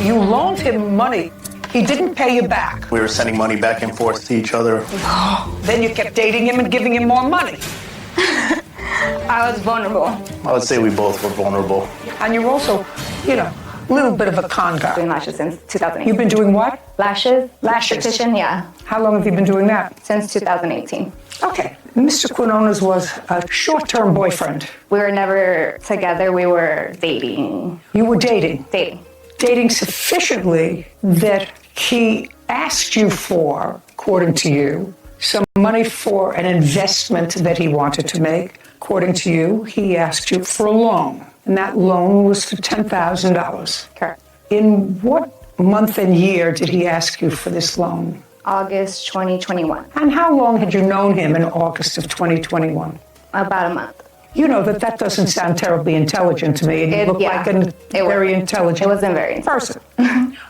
You loaned him money. He didn't pay you back. We were sending money back and forth to each other. Then you kept dating him and giving him more money. I was vulnerable. I would say we both were vulnerable. And you're also, a little bit of a con guy. Doing lashes since 2018. You've been doing what? Lashes? Lashes. Esthetician, yeah. How long have you been doing that? Since 2018. Okay. Mr. Quinones was a short-term boyfriend. We were never together. We were dating. You were dating? Dating. Dating sufficiently that he asked you for, according to you, some money for an investment that he wanted to make. According to you, he asked you for a loan, and that loan was for $10,000. Correct. In what month and year did he ask you for this loan? August 2021. And how long had you known him in August of 2021? About a month. You know that doesn't sound terribly intelligent to me, and you look like a very intelligent It wasn't very person.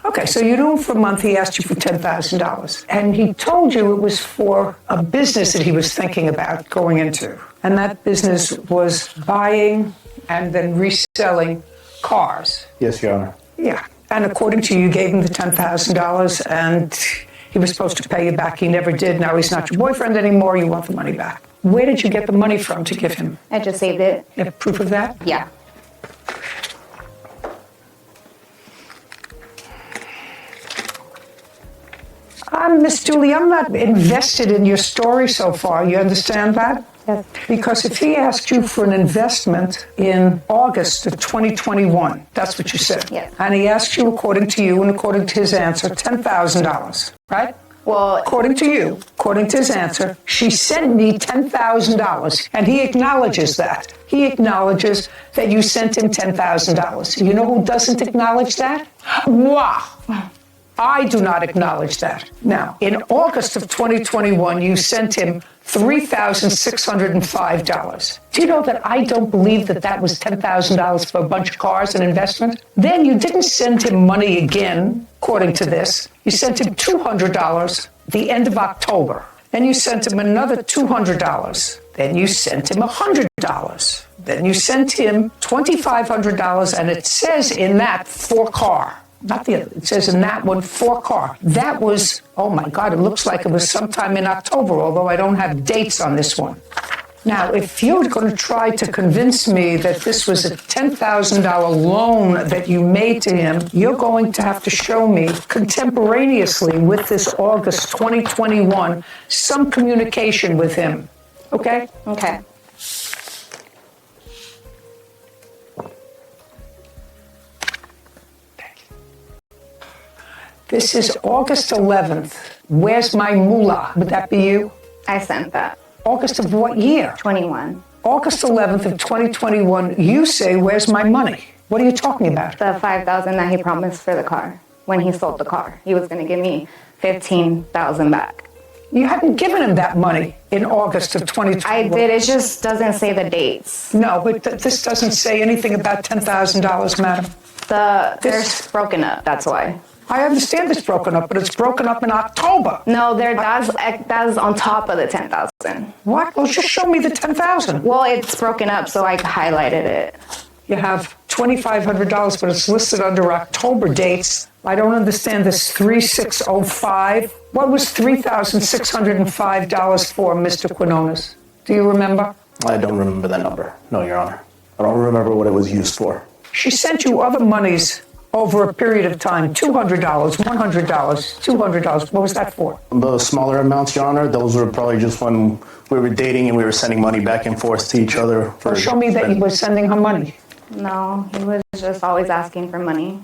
Okay, so you knew him for a month, he asked you for $10,000. And he told you it was for a business that he was thinking about going into. And that business was buying and then reselling cars. Yes, Your Honor. Yeah. And according to you, you gave him the $10,000 and he was supposed to pay you back. He never did. Now he's not your boyfriend anymore. You want the money back. Where did you get the money from to give him? I just saved it. You have proof of that? Yeah. Miss Dooley, I'm not invested in your story so far. You understand that? Yes. Because if he asked you for an investment in August of 2021, that's what you said. Yes. And he asked you, according to you and according to his answer, $10,000, right? Well, according to you, according to his answer, she sent me $10,000, and he acknowledges that. He acknowledges that you sent him $10,000. You know who doesn't acknowledge that? Moi. I do not acknowledge that. Now, in August of 2021, you sent him $3,605. Do you know that I don't believe that that was $10,000 for a bunch of cars and investment? Then you didn't send him money again, according to this. You sent him $200 the end of October. Then you sent him another $200. Then you sent him $100. Then you sent him $2,500, and it says in that for car. Not the other. It says in that one, for car. That was, oh my God, it looks like it was sometime in October, although I don't have dates on this one. Now, if you're going to try to convince me that this was a $10,000 loan that you made to him, you're going to have to show me contemporaneously with this August 2021 some communication with him. Okay? okay. This is August 11th. Where's my moolah? Would that be you? I sent that. August of what year? 21. August 11th of 2021, you say, where's my money? What are you talking about? The $5,000 that he promised for the car. When he sold the car, he was going to give me $15,000 back. You hadn't given him that money in August of 2021. I did. It just doesn't say the dates. No, but this doesn't say anything about $10,000, madam. They're broken up. That's why. I understand it's broken up, but it's broken up in October. No, that's on top of the 10,000. What? Well, just show me the 10,000. Well, it's broken up, so I highlighted it. You have $2,500, but it's listed under October dates. I don't understand this 3605. What was $3,605 for, Mr. Quinones? Do you remember? I don't remember that number. No, Your Honor. I don't remember what it was used for. She sent you other monies over a period of time, $200, $100, $200. What was that for? The smaller amounts, Your Honor, those were probably just when we were dating and we were sending money back and forth to each other. Well, show me that you were sending her money. No, he was just always asking for money.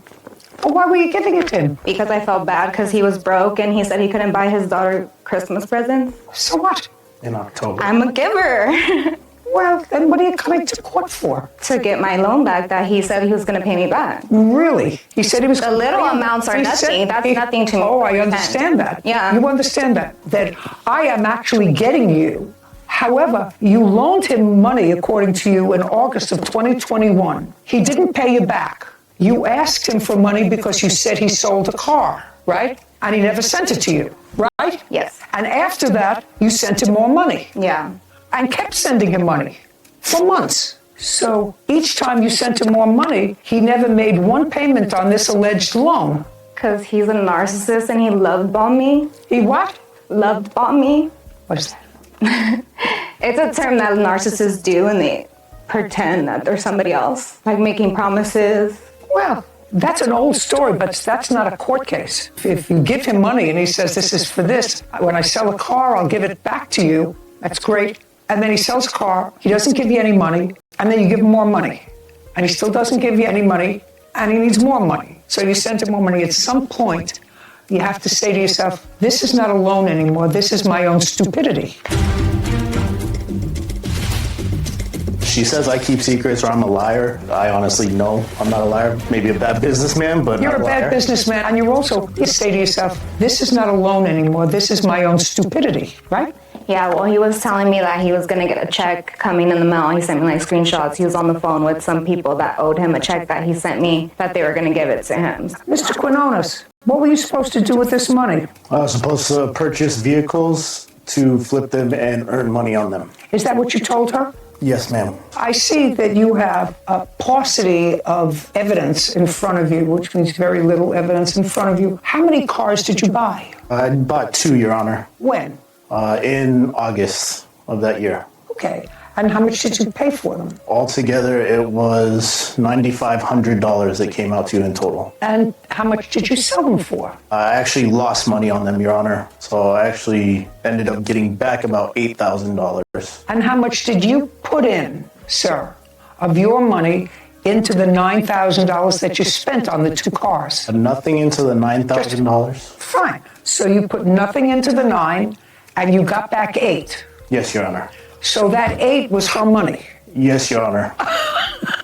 Well, why were you giving it to him? Because I felt bad because he was broke and he said he couldn't buy his daughter Christmas presents. So what? In October. I'm a giver. Well, then what are you coming to court for? To get my loan back that he said he was going to pay me back. Really? He said he was... The little amounts are nothing. That's nothing to me. Oh, I understand that. Yeah. You understand that I am actually getting you. However, you loaned him money, according to you, in August of 2021. He didn't pay you back. You asked him for money because you said he sold a car, right? And he never sent it to you, right? Yes. And after that, you sent him more money. Yeah. And kept sending him money for months. So each time you sent him more money, he never made one payment on this alleged loan. Because he's a narcissist and he love bombed me. He what? Love bombed me. What is that? It's a term that narcissists do and they pretend that they're somebody else, like making promises. Well, that's an old story, but that's not a court case. If you give him money and he says, this is for this, when I sell a car, I'll give it back to you. That's great. And then he sells a car, he doesn't give you any money, and then you give him more money. And he still doesn't give you any money, and he needs more money. So you send him more money. At some point, you have to say to yourself, this is not a loan anymore, this is my own stupidity. She says I keep secrets or I'm a liar. I honestly know I'm not a liar. Maybe a bad businessman, but You're not a liar. bad businessman, and you're also, you say to yourself, this is not a loan anymore, this is my own stupidity, right? Yeah, well, he was telling me that he was going to get a check coming in the mail. He sent me like screenshots. He was on the phone with some people that owed him a check that he sent me, that they were going to give it to him. Mr. Quinones, what were you supposed to do with this money? I was supposed to purchase vehicles to flip them and earn money on them. Is that what you told her? Yes, ma'am. I see that you have a paucity of evidence in front of you, which means very little evidence in front of you. How many cars did you buy? I bought 2, Your Honor, When? in August of that year. Okay. And how much did you pay for them? Altogether, it was $9,500 that came out to in total. And how much did you sell them for? I actually lost money on them, Your Honor. So I actually ended up getting back about $8,000. And how much did you put in, sir, of your money into the $9,000 that you spent on the 2 cars? Nothing into the $9,000? Fine. So you put nothing into the 9 and you got back 8. Yes, Your Honor. So that 8 was her money. Yes, Your Honor.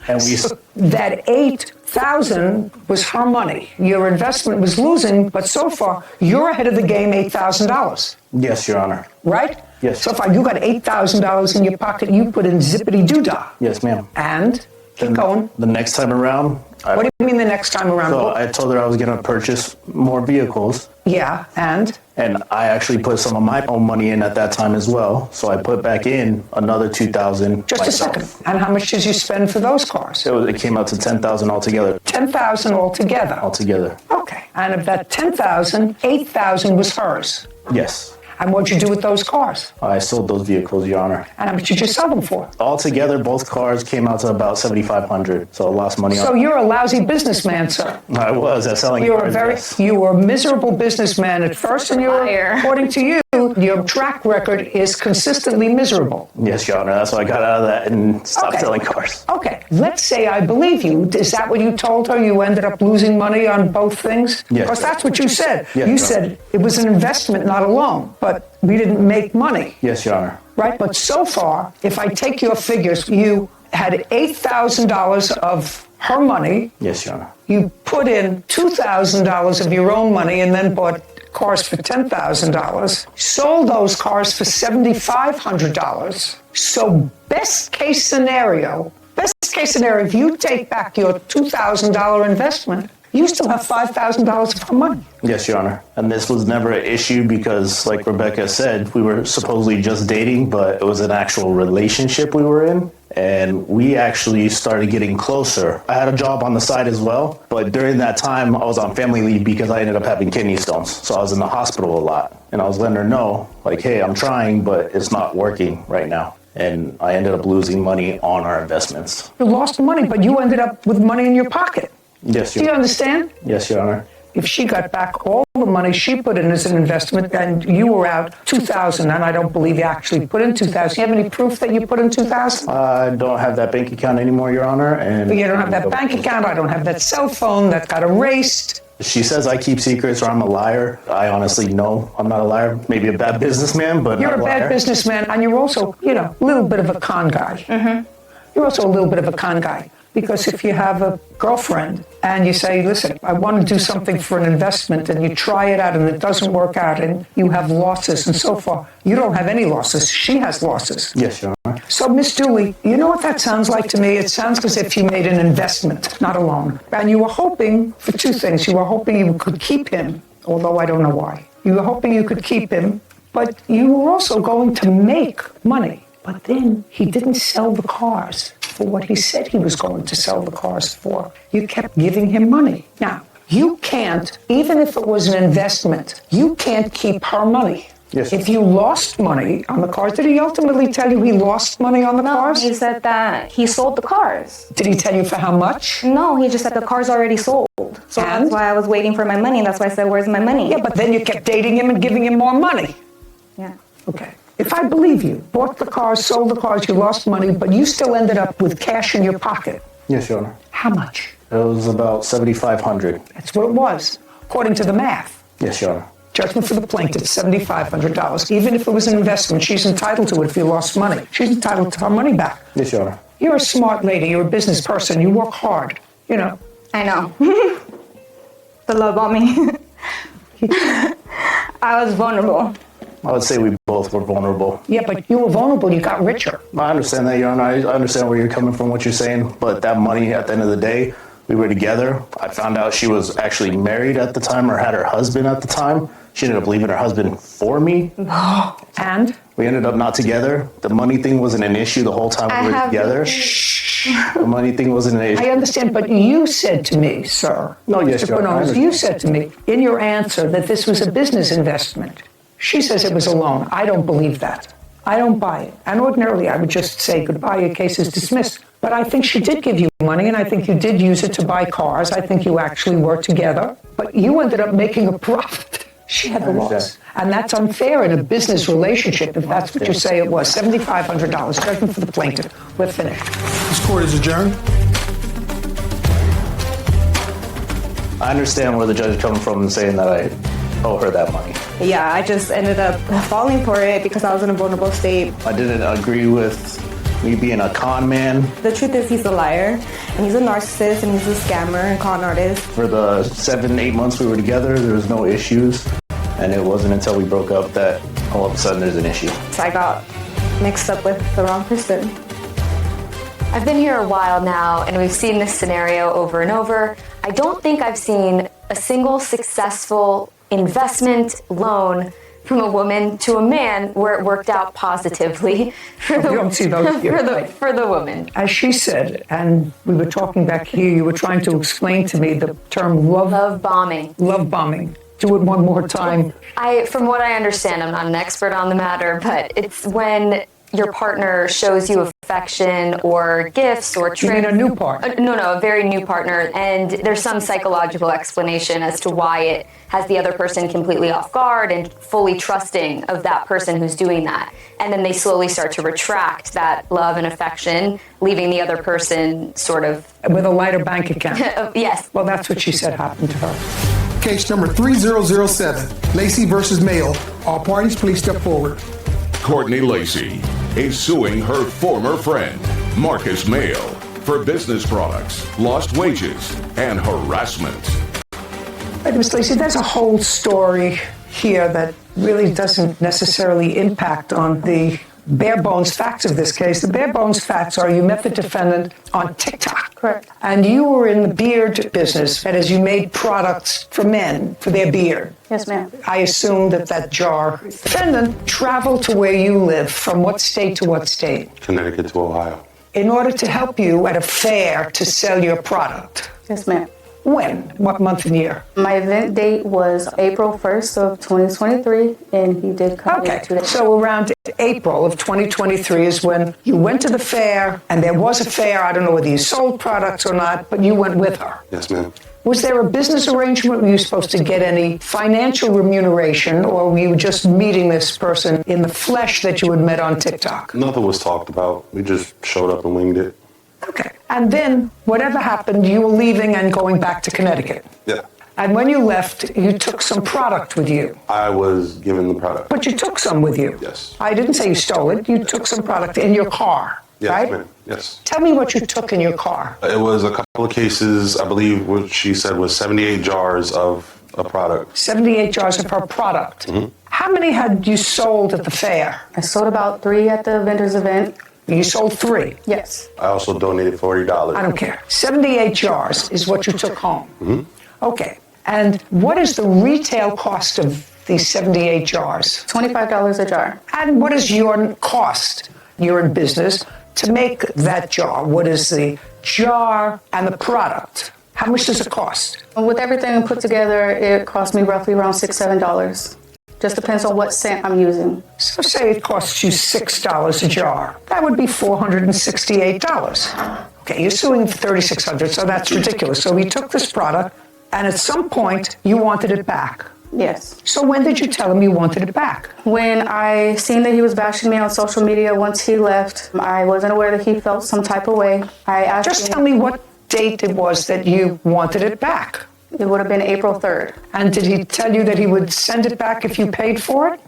And we... That 8,000 was her money. Your investment was losing, but so far you're ahead of the game $8,000. Yes, Your Honor. Right? Yes. So far you got $8,000 in your pocket. You put in zippity doo dah. Yes, ma'am. And keep going. The next time around... What do you mean the next time around? So I told her I was going to purchase more vehicles. Yeah, and? And I actually put some of my own money in at that time as well. So I put back in another $2,000. Just a second. And how much did you spend for those cars? It came out to $10,000 altogether. $10,000 altogether. Altogether. Okay. And of that $10,000, $8,000 was hers. Yes. And what'd you do with those cars? I sold those vehicles, Your Honor. And how much did you sell them for? Altogether, both cars came out to about $7,500. So I lost money on. So you're a lousy businessman, sir. I was at selling You're cars. you were a miserable businessman at first, and according to you, your track record is consistently miserable. Yes, Your Honor. That's why I got out of that and stopped selling cars. Okay. Let's say I believe you. Is that what you told her? You ended up losing money on both things? Yes. Because that's what you said. Yes, You Your said it was an investment, not a loan. But we didn't make money. Yes, Your Honor. Right? But so far, if I take your figures, you had $8,000 of her money. Yes, Your Honor. You put in $2,000 of your own money and then bought cars for $10,000. Sold those cars for $7,500. So best case scenario, if you take back your $2,000 investment, you still have $5,000 of her money. Yes, Your Honor. And this was never an issue because, like Rebecca said, we were supposedly just dating, but it was an actual relationship we were in. And we actually started getting closer. I had a job on the side as well, but during that time, I was on family leave because I ended up having kidney stones. So I was in the hospital a lot. And I was letting her know, like, hey, I'm trying, but it's not working right now. And I ended up losing money on our investments. You lost money, but you ended up with money in your pocket. Yes, Do Your you Honor. understand? Yes, Your Honor. If she got back all the money she put in as an investment, then you were out $2,000, and I don't believe you actually put in $2,000. You have any proof that you put in $2,000? I don't have that bank account anymore, Your Honor. And You don't have that bank account. I don't have that cell phone that got erased. She says I keep secrets or I'm a liar. I honestly know I'm not a liar. Maybe a bad businessman, but You're not a a liar. bad businessman, and you're also, a little bit of a con guy. You're also a little bit of a con guy. Because if you have a girlfriend and you say, listen, I want to do something for an investment, and you try it out and it doesn't work out and you have losses and so far, you don't have any losses. She has losses. Yes, Your Honor. So, Miss Dooley, you know what that sounds like to me? It sounds as if you made an investment, not a loan. And you were hoping for 2 things. You were hoping you could keep him, although I don't know why. You were hoping you could keep him, but you were also going to make money. But then he didn't sell the cars for what he said he was going to sell the cars for. You kept giving him money. Now, you can't, even if it was an investment, you can't keep her money. Yes. If you lost money on the cars, did he ultimately tell you he lost money on the cars? He said that he sold the cars. Did he tell you for how much? No, he just said the car's already sold. So And? that's why I was waiting for my money. That's why I said, where's my money? Yeah, but then you kept dating him and giving him more money. Yeah. Okay. If I believe you, bought the cars, sold the cars, you lost money, but you still ended up with cash in your pocket. Yes, Your Honor. How much? It was about $7,500. That's what it was, according to the math. Yes, Your Honor. Judgment for the plaintiff, $7,500. Even if it was an investment, she's entitled to it if you lost money. She's entitled to her money back. Yes, Your Honor. You're a smart lady. You're a business person. You work hard. You know. I know. The love on me. I was vulnerable. I would say we both were vulnerable. Yeah, but you were vulnerable. You got richer. I understand that, Your Honor. I understand where you're coming from, what you're saying. But that money, at the end of the day, we were together. I found out she was actually married at the time or had her husband at the time. She ended up leaving her husband for me. And? We ended up not together. The money thing wasn't an issue the whole time we were together. The money thing wasn't an issue. I understand, but you said to me, sir, No, yes, Mr. Your Honor, I Quinones, understand. you said to me in your answer that this was a business investment. She says it was a loan. I don't believe that. I don't buy it. And ordinarily, I would just say goodbye, your case is dismissed. But I think she did give you money, and I think you did use it to buy cars. I think you actually were together. But you ended up making a profit. She had the loss. And that's unfair in a business relationship, if that's what you say it was. $7,500. Judgment for the plaintiff. We're finished. This court is adjourned. I understand where the judge is coming from and saying that I owe her that money. Yeah, I just ended up falling for it because I was in a vulnerable state. I didn't agree with me being a con man. The truth is he's a liar, and he's a narcissist, and he's a scammer and con artist. For the 7-8 months we were together, there was no issues. And it wasn't until we broke up that all of a sudden there's an issue. So I got mixed up with the wrong person. I've been here a while now, and we've seen this scenario over and over. I don't think I've seen a single successful investment loan from a woman to a man where it worked out positively for the, You don't see those here, right? for the woman. As she said, and we were talking back here, you were trying to explain to me the term love Bombing. bombing. Do it one more time. From what I understand, I'm not an expert on the matter, but it's when your partner shows you affection or gifts or You mean trips. a new part? No, a very new partner, and there's some psychological explanation as to why it has the other person completely off guard and fully trusting of that person who's doing that. And then they slowly start to retract that love and affection, leaving the other person sort of, With a lighter bank account. yes. Well, that's what she said happened to her. Case number 3007, Lacey versus Mail. All parties, please step forward. Courtney Lacey is suing her former friend, Marcus Mail, for business products, lost wages, and harassment. Right, Ms. Lacey, there's a whole story here that really doesn't necessarily impact on the bare bones facts of this case. The bare bones facts are you met the defendant on TikTok. Correct. And you were in the beard business. That is, you made products for men, for their beard. Yes, ma'am. I assume that jar. Defendant traveled to where you live, from what state to what state, Connecticut to Ohio. in order to help you at a fair to sell your product. Yes, ma'am. When? What month and year? My event date was April 1st of 2023, and he did come in 2 days. So around April of 2023 is when you went to the fair, and there was a fair. I don't know whether you sold products or not, but you went with her. Yes, ma'am. Was there a business arrangement? Were you supposed to get any financial remuneration, or were you just meeting this person in the flesh that you had met on TikTok? Nothing was talked about. We just showed up and winged it. Okay. And then whatever happened, you were leaving and going back to Connecticut. Yeah. And when you left, you took some product with you. I was given the product. But you took some with you. Yes. I didn't say you stole it. You took some product in your car, Yes, right? ma'am. Yes. Tell me what you took in your car. It was a couple of cases, I believe what she said was 78 jars of a product. 78 jars of her product. Mm-hmm. How many had you sold at the fair? I sold about 3 at the vendor's event. You sold 3. Yes. I also donated $40. I don't care. 78 jars is what you took home. Mm-hmm. Okay. And what is the retail cost of these 78 jars? $25 a jar. And what is your cost you're in business to make that jar. What is the jar and the product? How much does it cost? With everything put together, it cost me roughly around $6, $7. Just depends on what scent I'm using. So say it costs you $6 a jar. That would be $468. Okay, you're suing for $3,600, so that's ridiculous. So he took this product, and at some point, you wanted it back. Yes. So when did you tell him you wanted it back? When I seen that he was bashing me on social media once he left, I wasn't aware that he felt some type of way. I asked Just tell me what date it was that you wanted it back. It would have been April 3rd. And did he tell you that he would send it back if you paid for it?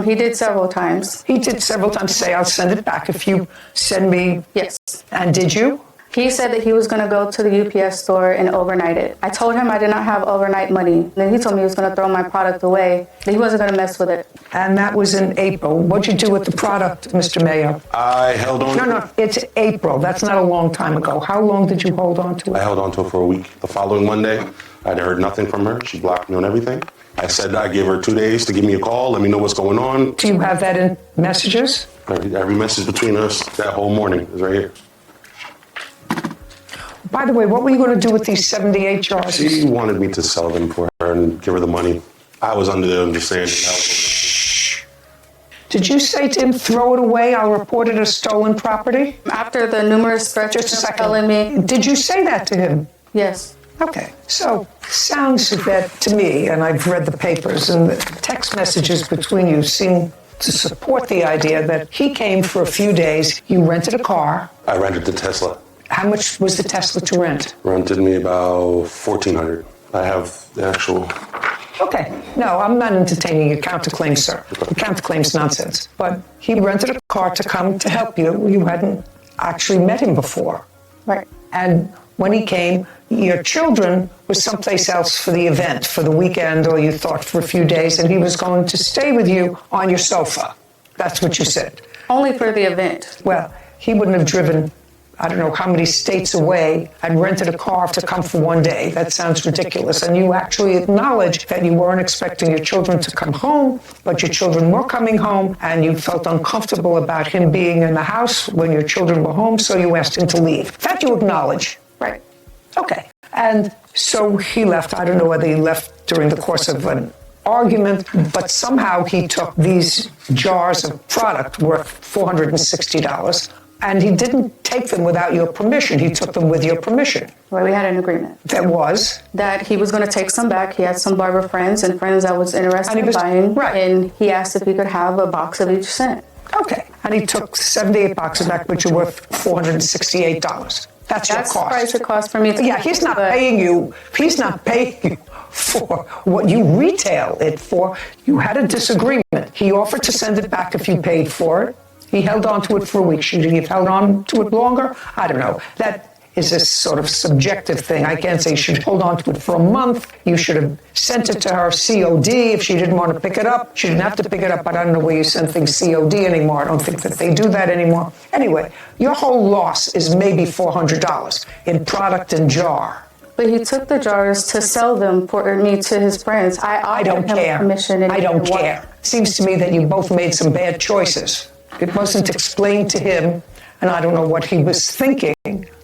He did several times. He did several times say, I'll send it back if you send me. Yes. And did you? He said that he was going to go to the UPS store and overnight it. I told him I did not have overnight money. Then he told me he was going to throw my product away, that he wasn't going to mess with it. And that was in April. What'd you do with the product, Mr. Mayo? I held on. No, it's April. That's not a long time ago. How long did you hold on to it? I held on to it for a week. The following Monday, I'd heard nothing from her. She blocked me on everything. I said I gave her 2 days to give me a call, let me know what's going on. Do you have that in messages? Every message between us that whole morning is right here. By the way, what were you going to do with these 78 jars? She wanted me to sell them for her and give her the money. I was under the understanding. Did you say to him, throw it away, I'll report it as stolen property? After the numerous threats Just a second. telling me. Did you say that to him? Yes. Okay, so sounds that to me, and I've read the papers, and the text messages between you seem to support the idea that he came for a few days, you rented a car. I rented the Tesla. How much was the Tesla to rent? Rented me about $1,400. I have the actual. Okay, no, I'm not entertaining your counterclaim, sir. The counterclaim's nonsense. But he rented a car to come to help you. You hadn't actually met him before. Right. And when he came, your children were someplace else for the event, for the weekend, or you thought for a few days, and he was going to stay with you on your sofa. That's what you said. Only for the event. Well, he wouldn't have driven, I don't know how many states away, and rented a car to come for one day. That sounds ridiculous. And you actually acknowledged that you weren't expecting your children to come home, but your children were coming home, and you felt uncomfortable about him being in the house when your children were home, so you asked him to leave. That you acknowledge. Right. Okay. And so he left. I don't know whether he left during the course of an argument, but somehow he took these jars of product worth $460, and he didn't take them without your permission. He took them with your permission. Well, we had an agreement. That was? That he was going to take some back. He had some barber friends and friends that was interested in buying. Right. And he asked if he could have a box of each scent. Okay. And he took 78 boxes back, which are worth $468. That's your That's cost. the price it cost for me to Yeah, he's not paying you. He's not paying you for what you retail it for. You had a disagreement. He offered to send it back if you paid for it. He held on to it for a week. Should he have held on to it longer? I don't know. That is a sort of subjective thing. I can't say you should hold on to it for a month. You should have sent it to her COD if she didn't want to pick it up. She didn't have to pick it up, but I don't know where you send things COD anymore. I don't think that they do that anymore. Anyway, your whole loss is maybe $400 in product and jar. But he took the jars to sell them for me to his friends. I don't care. I don't care. Seems to me that you both made some bad choices. It wasn't explained to him, and I don't know what he was thinking.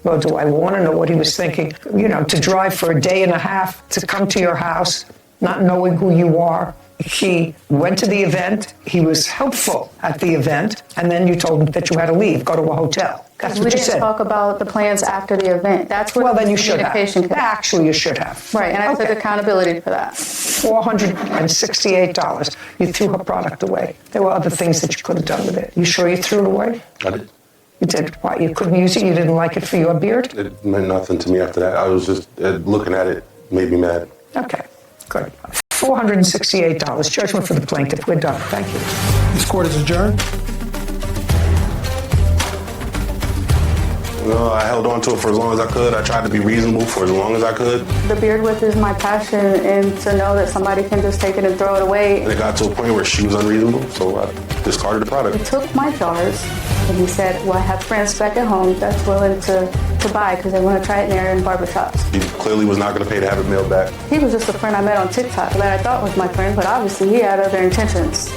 Well, do I want to know what he was thinking? You know, to drive for a day and a half to come to your house, not knowing who you are. He went to the event. He was helpful at the event. And then you told him that you had to leave, go to a hotel. That's what you said. We didn't talk about the plans after the event. That's what. Well, then you should have. Actually, you should have. Right, and I took accountability for that. $468. You threw her product away. There were other things that you could have done with it. You sure you threw it away? I did. You did? Why? You couldn't use it? You didn't like it for your beard? It meant nothing to me after that. I was just looking at it made me mad. Okay, good. $468. Judgment for the plaintiff. We're done. Thank you. This court is adjourned. Well, I held on to it for as long as I could. I tried to be reasonable for as long as I could. The beard whip is my passion, and to know that somebody can just take it and throw it away. And it got to a point where she was unreasonable, so I discarded the product. He took my jars, and he said, well, I have friends back at home that's willing to buy because they want to try it in there in barbershops. He clearly was not going to pay to have it mailed back. He was just a friend I met on TikTok that I thought was my friend, but obviously he had other intentions.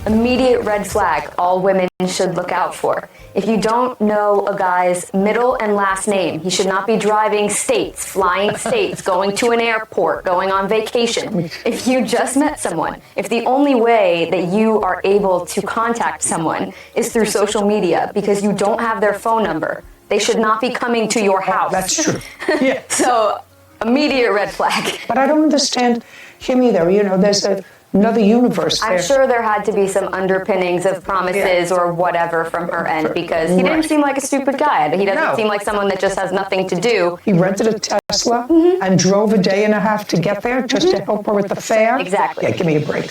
Immediate red flag all women should look out for. If you don't know a guy's middle and last name, he should not be driving states, flying states, going to an airport, going on vacation. If you just met someone, if the only way that you are able to contact someone is through social media because you don't have their phone number, they should not be coming to your house. That's true. Yeah. So, immediate red flag. But I don't understand him either. You know, there's another universe there. I'm sure there had to be some underpinnings of promises or whatever from her end because he didn't seem like a stupid guy. He doesn't seem like someone that just has nothing to do. He rented a Tesla and drove a day and a half to get there just to help her with the fare. Exactly. Yeah, give me a break.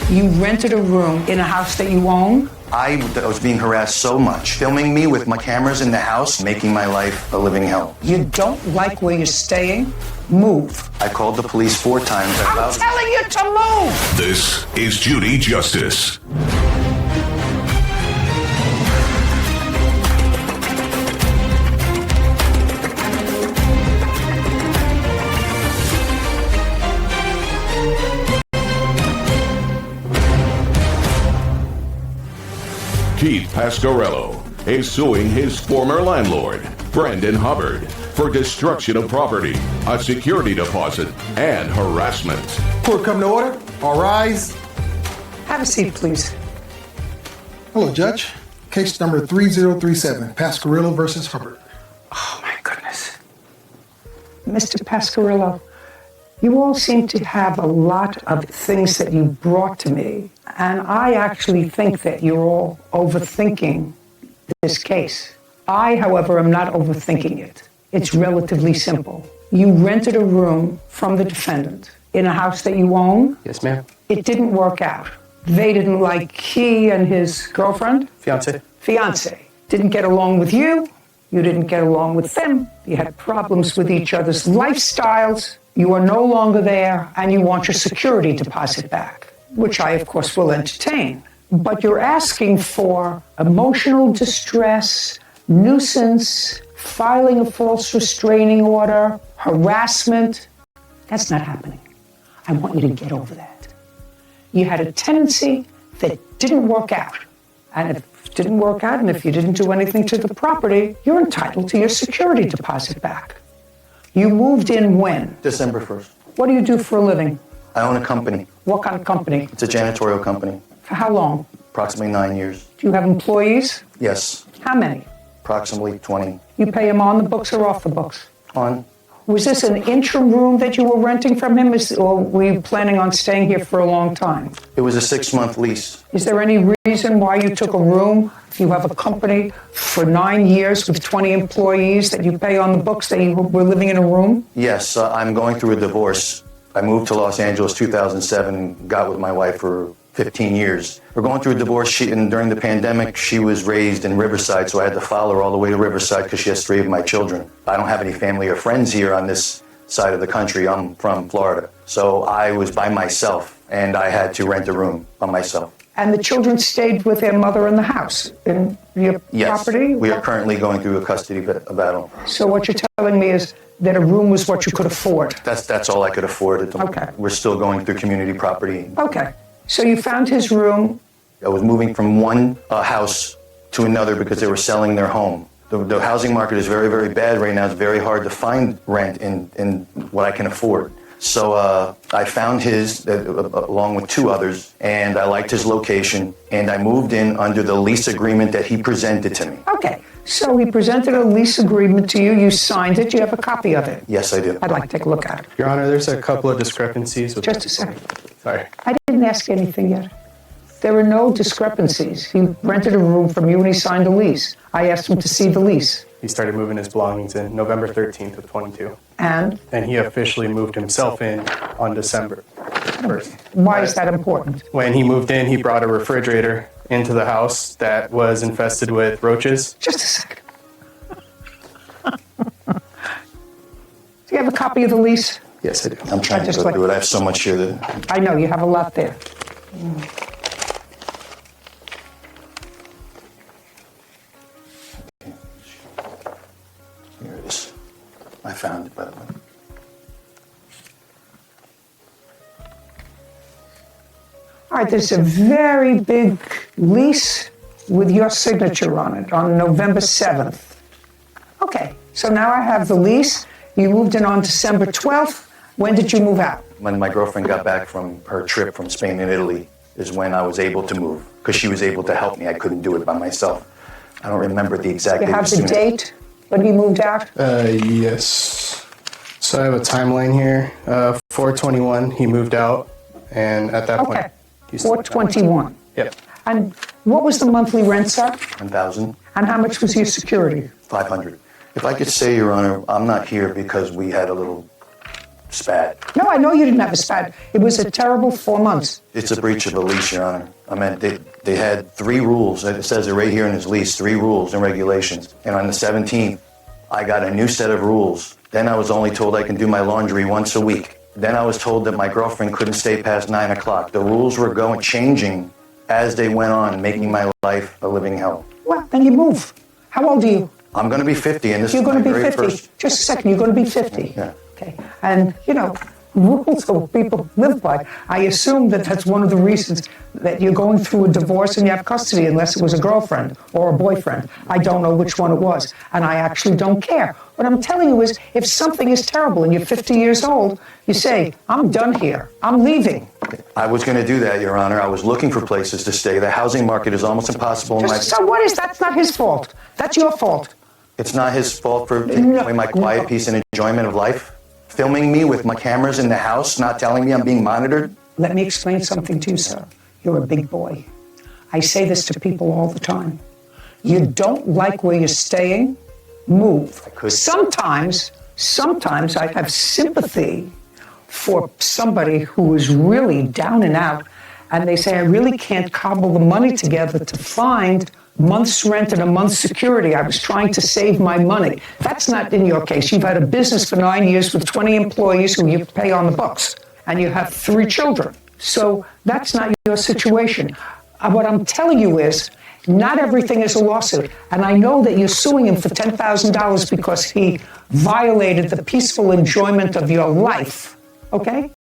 You rented a room in a house that you own? I was being harassed so much, filming me with my cameras in the house, making my life a living hell. You don't like where you're staying? Move. I called the police 4 times. I'm telling you to move! This is Judy Justice. Keith Pasquarello is suing his former landlord, Brendan Hubbard, for destruction of property, a security deposit, and harassment. Court come to order. All rise. Have a seat, please. Hello, Judge. Case number 3037, Pasquarello versus Hubbard. Oh, my goodness. Mr. Pasquarello, you all seem to have a lot of things that you brought to me, and I actually think that you're all overthinking this case. I, however, am not overthinking it. It's relatively simple. You rented a room from the defendant in a house that you own. Yes, ma'am. It didn't work out. They didn't like he and his girlfriend. Fiance. Didn't get along with you. You didn't get along with them. You had problems with each other's lifestyles. You are no longer there, and you want your security deposit back, which I, of course, will entertain. But you're asking for emotional distress, nuisance, filing a false restraining order, harassment. That's not happening. I want you to get over that. You had a tenancy that didn't work out. And if it didn't work out, and if you didn't do anything to the property, you're entitled to your security deposit back. You moved in when? December 1st. What do you do for a living? I own a company. What kind of company? It's a janitorial company. For how long? Approximately 9 years. Do you have employees? Yes. How many? Approximately 20. You pay him on the books or off the books? On. Was this an interim room that you were renting from him, or were you planning on staying here for a long time? It was a 6-month lease. Is there any reason why you took a room? You have a company for 9 years with 20 employees that you pay on the books that you were living in a room? Yes, I'm going through a divorce. I moved to Los Angeles 2007 and got with my wife for 15 years. We're going through a divorce, and during the pandemic, she was raised in Riverside, so I had to follow her all the way to Riverside because she has 3 of my children. I don't have any family or friends here on this side of the country. I'm from Florida. So I was by myself, and I had to rent a room by myself. And the children stayed with their mother in the house, in your property? Yes, we are currently going through a custody battle. So what you're telling me is that a room was what you could afford? That's all I could afford. Okay. We're still going through community property. Okay. So you found his room. I was moving from one house to another because they were selling their home. The housing market is very, very bad right now. It's very hard to find rent in what I can afford. So I found his, along with 2 others, and I liked his location, and I moved in under the lease agreement that he presented to me. Okay. So he presented a lease agreement to you. You signed it. Do you have a copy of it? Yes, I do. I'd like to take a look at it. Your Honor, there's a couple of discrepancies. Just a second. Sorry. I didn't ask anything yet. There are no discrepancies. He rented a room from you and he signed a lease. I asked him to see the lease. He started moving his belongings in November 13th of 22. And? And he officially moved himself in on December 1st. Why is that important? When he moved in, he brought a refrigerator into the house that was infested with roaches. Just a second. Do you have a copy of the lease? Yes, I do. I'm trying to go through it. I have so much here that... I know, you have a lot there. Here it is. I found it, by the way. All right, there's a very big lease with your signature on it on November 7th. Okay, so now I have the lease. You moved in on December 12th. When did you move out? When my girlfriend got back from her trip from Spain and Italy is when I was able to move, because she was able to help me. I couldn't do it by myself. I don't remember the exact date. You have the date when he moved out? Yes. So I have a timeline here. 4/21, he moved out, and at that point, Okay, he still 4/21. Yep. And what was the monthly rent, sir? 1,000. And how much was your security? 500. If I could say, Your Honor, I'm not here because we had a little spat. No, I know you didn't have a spat. It was a terrible 4 months. It's a breach of the lease, Your Honor. I mean, they had 3 rules. It says it right here in his lease, 3 rules and regulations. And on the 17th, I got a new set of rules. Then I was only told I can do my laundry once a week. Then I was told that my girlfriend couldn't stay past 9 o'clock. The rules were changing as they went on, making my life a living hell. Well, then you move. How old are you? I'm going to be 50, and this You're is going my to be very 50. first. Just a second, you're going to be 50. Yeah. Okay. And, rules are what people live by. I assume that that's one of the reasons that you're going through a divorce and you have custody, unless it was a girlfriend or a boyfriend. I don't know which one it was, and I actually don't care. What I'm telling you is, if something is terrible and you're 50 years old, you say, I'm done here. I'm leaving. I was going to do that, Your Honor. I was looking for places to stay. The housing market is almost impossible. So what is that's not his fault. That's your fault. It's not his fault for taking away my quiet peace and enjoyment of life? Filming me with my cameras in the house, not telling me I'm being monitored? Let me explain something to you, sir. You're a big boy. I say this to people all the time. You don't like where you're staying? Move. Sometimes I have sympathy for somebody who is really down and out, and they say, I really can't cobble the money together to find month's rent and a month's security. I was trying to save my money. That's not in your case. You've had a business for 9 years with 20 employees who you pay on the books, and you have 3 children. So that's not your situation. What I'm telling you is, not everything is a lawsuit. And I know that you're suing him for $10,000 because he violated the peaceful enjoyment of your life. Okay?